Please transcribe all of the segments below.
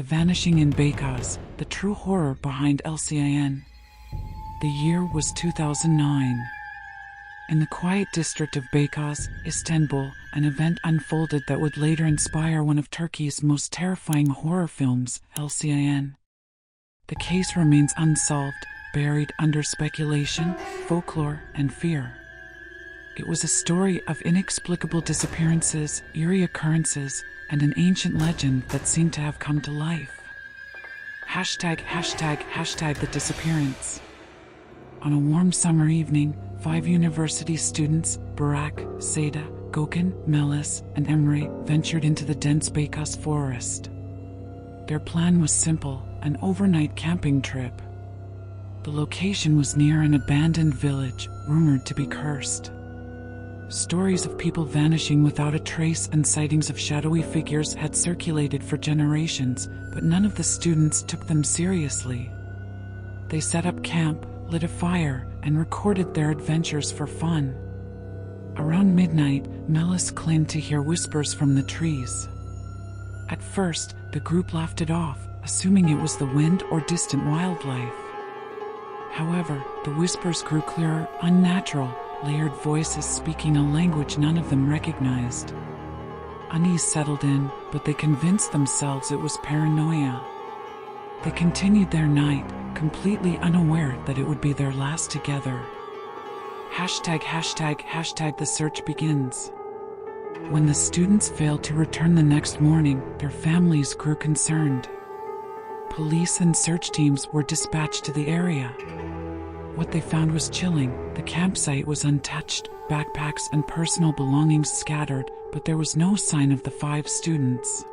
Vanishing in Beykoz, the true horror behind El-Cin. The year was 2009. In the quiet district of Beykoz, Istanbul, an event unfolded that would later inspire one of Turkey's most terrifying horror films, El-Cin. The case remains unsolved, buried under speculation, folklore, and fear. It was a story of inexplicable disappearances, eerie occurrences, and an ancient legend that seemed to have come to life. #### the disappearance. On a warm summer evening, 5 university students, Burak, Seda, Gökhan, Melis, and Emre, ventured into the dense Beykoz forest. Their plan was simple, an overnight camping trip. The location was near an abandoned village, rumored to be cursed. Stories of people vanishing without a trace and sightings of shadowy figures had circulated for generations, but none of the students took them seriously. They set up camp, lit a fire, and recorded their adventures for fun. Around midnight, Melis claimed to hear whispers from the trees. At first, the group laughed it off, assuming it was the wind or distant wildlife. However, the whispers grew clearer, unnatural, layered voices speaking a language none of them recognized. Unease settled in, but they convinced themselves it was paranoia. They continued their night, completely unaware that it would be their last together. #### the search begins. When the students failed to return the next morning, their families grew concerned. Police and search teams were dispatched to the area. What they found was chilling. The campsite was untouched, backpacks and personal belongings scattered, but there was no sign of the 5 students.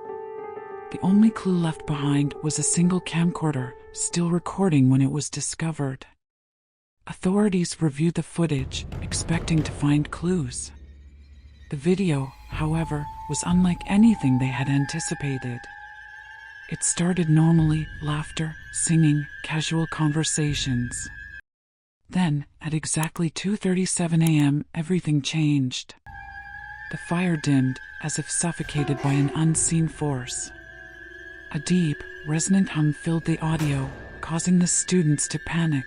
The only clue left behind was a single camcorder, still recording when it was discovered. Authorities reviewed the footage, expecting to find clues. The video, however, was unlike anything they had anticipated. It started normally, laughter, singing, casual conversations. Then, at exactly 2:37 a.m., everything changed. The fire dimmed, as if suffocated by an unseen force. A deep, resonant hum filled the audio, causing the students to panic.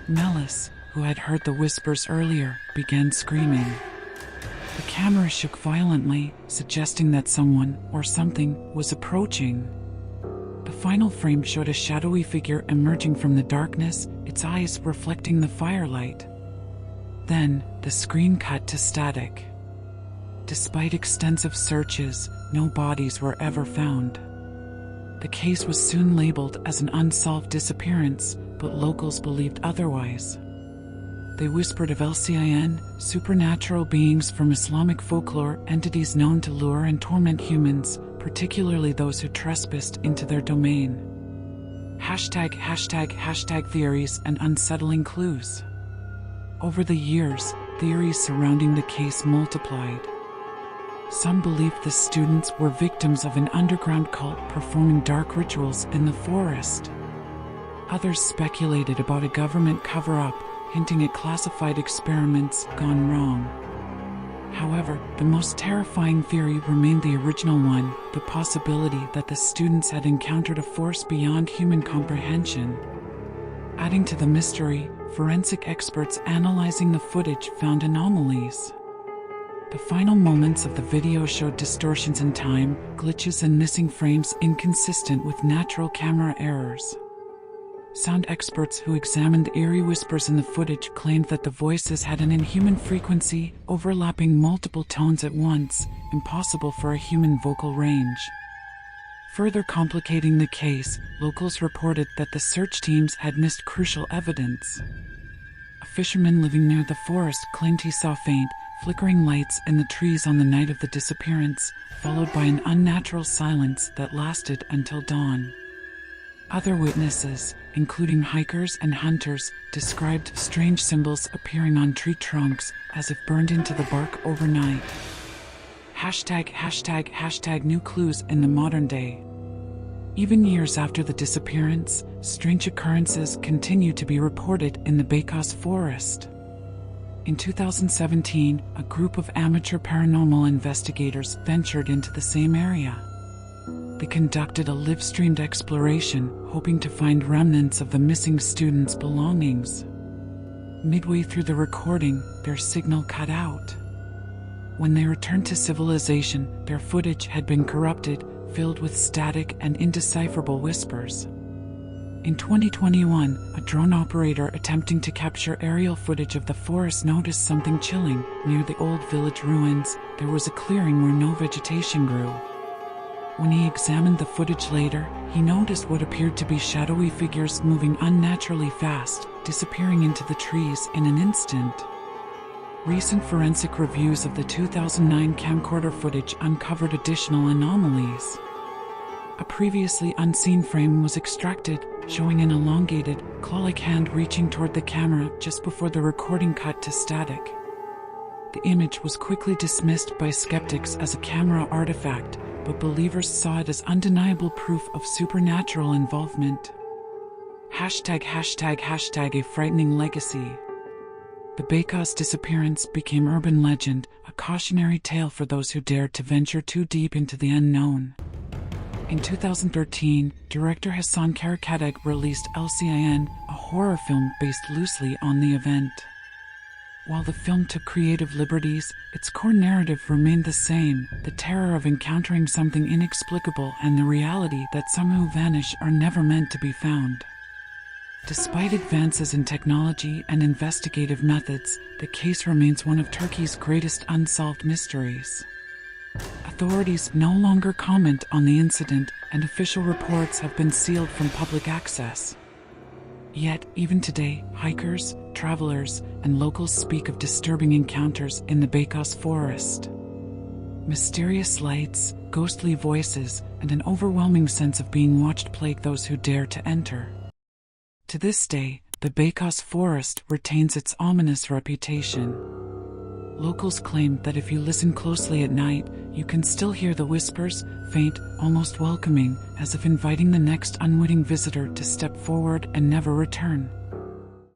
Melis, who had heard the whispers earlier, began screaming. The camera shook violently, suggesting that someone, or something, was approaching. The final frame showed a shadowy figure emerging from the darkness, its eyes reflecting the firelight. Then, the screen cut to static. Despite extensive searches, no bodies were ever found. The case was soon labeled as an unsolved disappearance, but locals believed otherwise. They whispered of El-Cin, supernatural beings from Islamic folklore, entities known to lure and torment humans, particularly those who trespassed into their domain. ### theories and unsettling clues. Over the years, theories surrounding the case multiplied. Some believed the students were victims of an underground cult performing dark rituals in the forest. Others speculated about a government cover-up, hinting at classified experiments gone wrong. However, the most terrifying theory remained the original one, the possibility that the students had encountered a force beyond human comprehension. Adding to the mystery, forensic experts analyzing the footage found anomalies. The final moments of the video showed distortions in time, glitches and missing frames inconsistent with natural camera errors. Sound experts who examined the eerie whispers in the footage claimed that the voices had an inhuman frequency, overlapping multiple tones at once, impossible for a human vocal range. Further complicating the case, locals reported that the search teams had missed crucial evidence. A fisherman living near the forest claimed he saw faint, flickering lights in the trees on the night of the disappearance, followed by an unnatural silence that lasted until dawn. Other witnesses, including hikers and hunters, described strange symbols appearing on tree trunks, as if burned into the bark overnight. ### new clues in the modern day. Even years after the disappearance, strange occurrences continue to be reported in the Beykoz forest. In 2017, a group of amateur paranormal investigators ventured into the same area. They conducted a live-streamed exploration, hoping to find remnants of the missing students' belongings. Midway through the recording, their signal cut out. When they returned to civilization, their footage had been corrupted, filled with static and indecipherable whispers. In 2021, a drone operator attempting to capture aerial footage of the forest noticed something chilling. Near the old village ruins, there was a clearing where no vegetation grew. When he examined the footage later, he noticed what appeared to be shadowy figures moving unnaturally fast, disappearing into the trees in an instant. Recent forensic reviews of the 2009 camcorder footage uncovered additional anomalies. A previously unseen frame was extracted, showing an elongated, claw-like hand reaching toward the camera just before the recording cut to static. The image was quickly dismissed by skeptics as a camera artifact, but believers saw it as undeniable proof of supernatural involvement. ###A frightening legacy. The Beykoz disappearance became urban legend, a cautionary tale for those who dared to venture too deep into the unknown. In 2013, director Hasan Karakatay released El-Cin, a horror film based loosely on the event. While the film took creative liberties, its core narrative remained the same: the terror of encountering something inexplicable and the reality that some who vanish are never meant to be found. Despite advances in technology and investigative methods, the case remains one of Turkey's greatest unsolved mysteries. Authorities no longer comment on the incident, and official reports have been sealed from public access. Yet, even today, hikers, travelers, and locals speak of disturbing encounters in the Beykoz forest. Mysterious lights, ghostly voices, and an overwhelming sense of being watched plague those who dare to enter. To this day, the Beykoz forest retains its ominous reputation. Locals claim that if you listen closely at night, you can still hear the whispers, faint, almost welcoming, as if inviting the next unwitting visitor to step forward and never return.